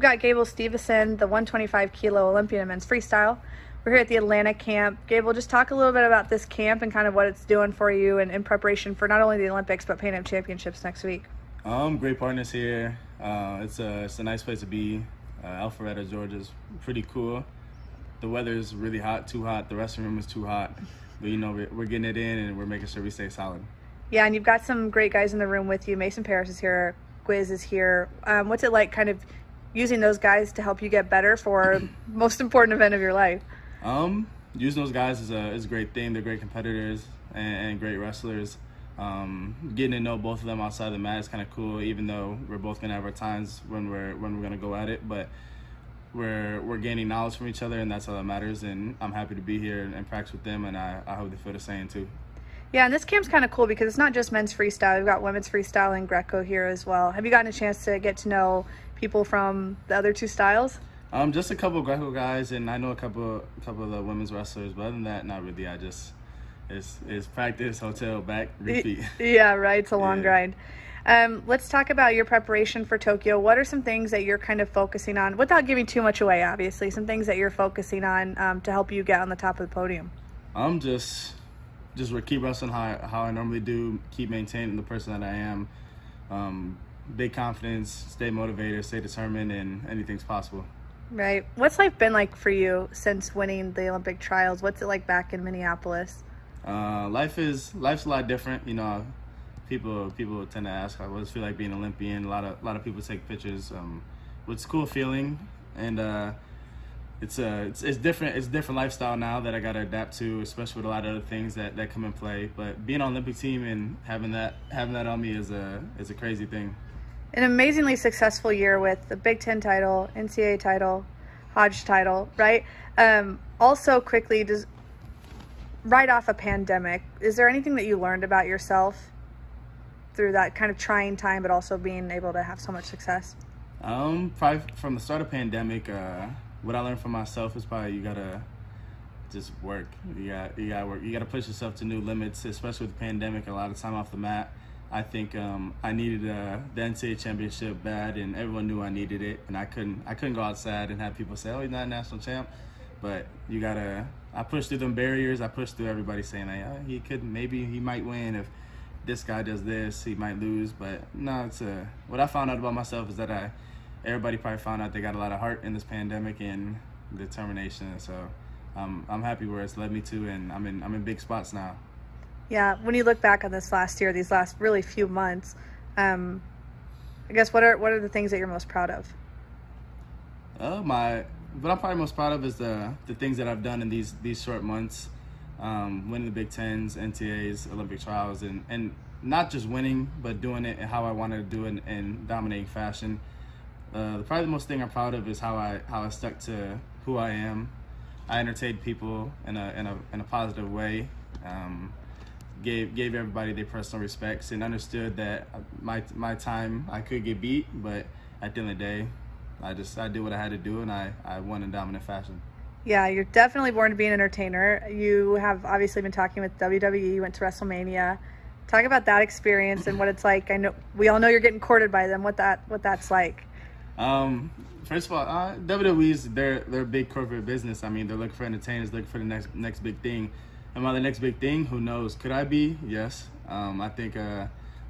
got Gable Steveson, the 125 kilo Olympian in men's freestyle. We're here at the Atlanta camp. Gable, just talk a little bit about this camp and kind of what it's doing for you and in preparation for not only the Olympics, but Pan Am Championships next week. Great partners here. It's a nice place to be. Alpharetta, Georgia is pretty cool. The weather is really hot, too hot. The restroom room is too hot. But, you know, we're getting it in and we're making sure we stay solid. Yeah, and you've got some great guys in the room with you. Mason Paris is here. Gwiz is here. What's it like kind of using those guys to help you get better for most important event of your life? Using those guys is a great thing. They're great competitors and great wrestlers. Getting to know both of them outside the mat is kind of cool, even though we're both gonna have our times when we're gonna go at it. But we're gaining knowledge from each other, and that's all that matters. And I'm happy to be here and practice with them, and I hope they feel the same too. Yeah, and this camp's kind of cool because it's not just men's freestyle. We've got women's freestyle and Greco here as well. Have you gotten a chance to get to know people from the other two styles? Just a couple of Greco guys, and I know a couple of the women's wrestlers. But other than that, not really. It's practice, hotel, back, repeat. Yeah, right. It's a long grind. Let's talk about your preparation for Tokyo. What are some things that you're kind of focusing on, without giving too much away, obviously, some things that you're focusing on to help you get on the top of the podium? Just keep wrestling how I normally do, keep maintaining the person that I am. Big confidence, stay motivated, stay determined, and anything's possible. Right. What's life been like for you since winning the Olympic trials? What's it like back in Minneapolis? Life's a lot different. You know, people tend to ask, what does it feel like being an Olympian? A lot of people take pictures. It's a cool feeling, and it's different. It's a different lifestyle now that I got to adapt to, especially with a lot of other things that come in play. But being on Olympic team and having that on me is a crazy thing. An amazingly successful year with the Big Ten title, NCAA title, Hodge title, right? Also, quickly, right off a pandemic, is there anything that you learned about yourself through that kind of trying time, but also being able to have so much success? Probably from the start of pandemic, what I learned from myself is probably you gotta just work. You gotta work. You gotta push yourself to new limits, especially with the pandemic. A lot of time off the mat. I think I needed the NCAA championship bad, and everyone knew I needed it, and I couldn't go outside and have people say, "Oh, he's not a national champ." But you gotta. I pushed through them barriers. I pushed through everybody saying, "Hey, he might win if this guy does this. He might lose." But no, what I found out about myself is that everybody probably found out they got a lot of heart in this pandemic and determination. So I'm happy where it's led me to, and I'm in big spots now. Yeah, when you look back on this last year, these last really few months, I guess what are the things that you're most proud of? What I'm probably most proud of is the things that I've done in these short months, winning the Big Tens, NCAAs, Olympic trials, and not just winning, but doing it how I wanted to do it in dominating fashion. Probably the most thing I'm proud of is how I stuck to who I am. I entertained people in a positive way. Gave everybody their personal respects and understood that my time I could get beat, but at the end of the day, I did what I had to do, and I won in dominant fashion. Yeah, you're definitely born to be an entertainer. You have obviously been talking with WWE. You went to WrestleMania. Talk about that experience and what it's like. I know we all know you're getting courted by them. What that's like. First of all, WWE's they're a big corporate business. I mean, they're looking for entertainers, looking for the next big thing. Am I the next big thing? Who knows? Could I be? Yes. I think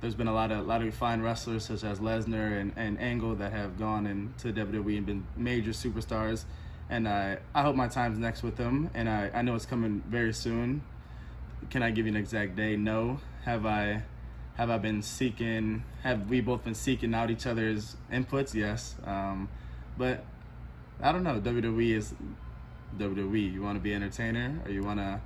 there's been a lot of fine wrestlers such as Lesnar and Angle that have gone into WWE and been major superstars. And I hope my time's next with them. And I know it's coming very soon. Can I give you an exact day? No. Have we both been seeking out each other's inputs? Yes. But I don't know. WWE is WWE. You want to be an entertainer, or you want to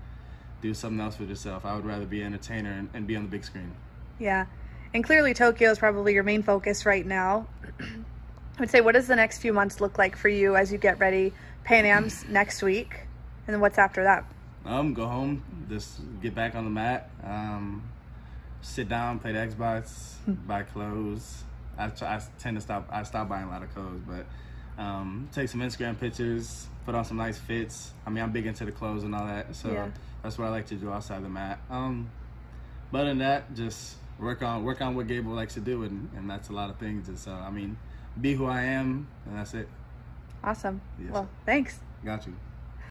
do something else with yourself? I would rather be an entertainer and be on the big screen. Yeah. And clearly Tokyo is probably your main focus right now. I would say, what does the next few months look like for you as you get ready? Pan Am's next week. And then what's after that? Go home, just get back on the mat, sit down, play the Xbox, buy clothes. I stop buying a lot of clothes, but take some Instagram pictures, put on some nice fits. I mean, I'm big into the clothes and all that, so yeah. That's what I like to do outside the mat. But other than that, just work on what Gable likes to do, and that's a lot of things. And so, I mean, be who I am, and that's it. Awesome. Yes. Well, thanks. Got you.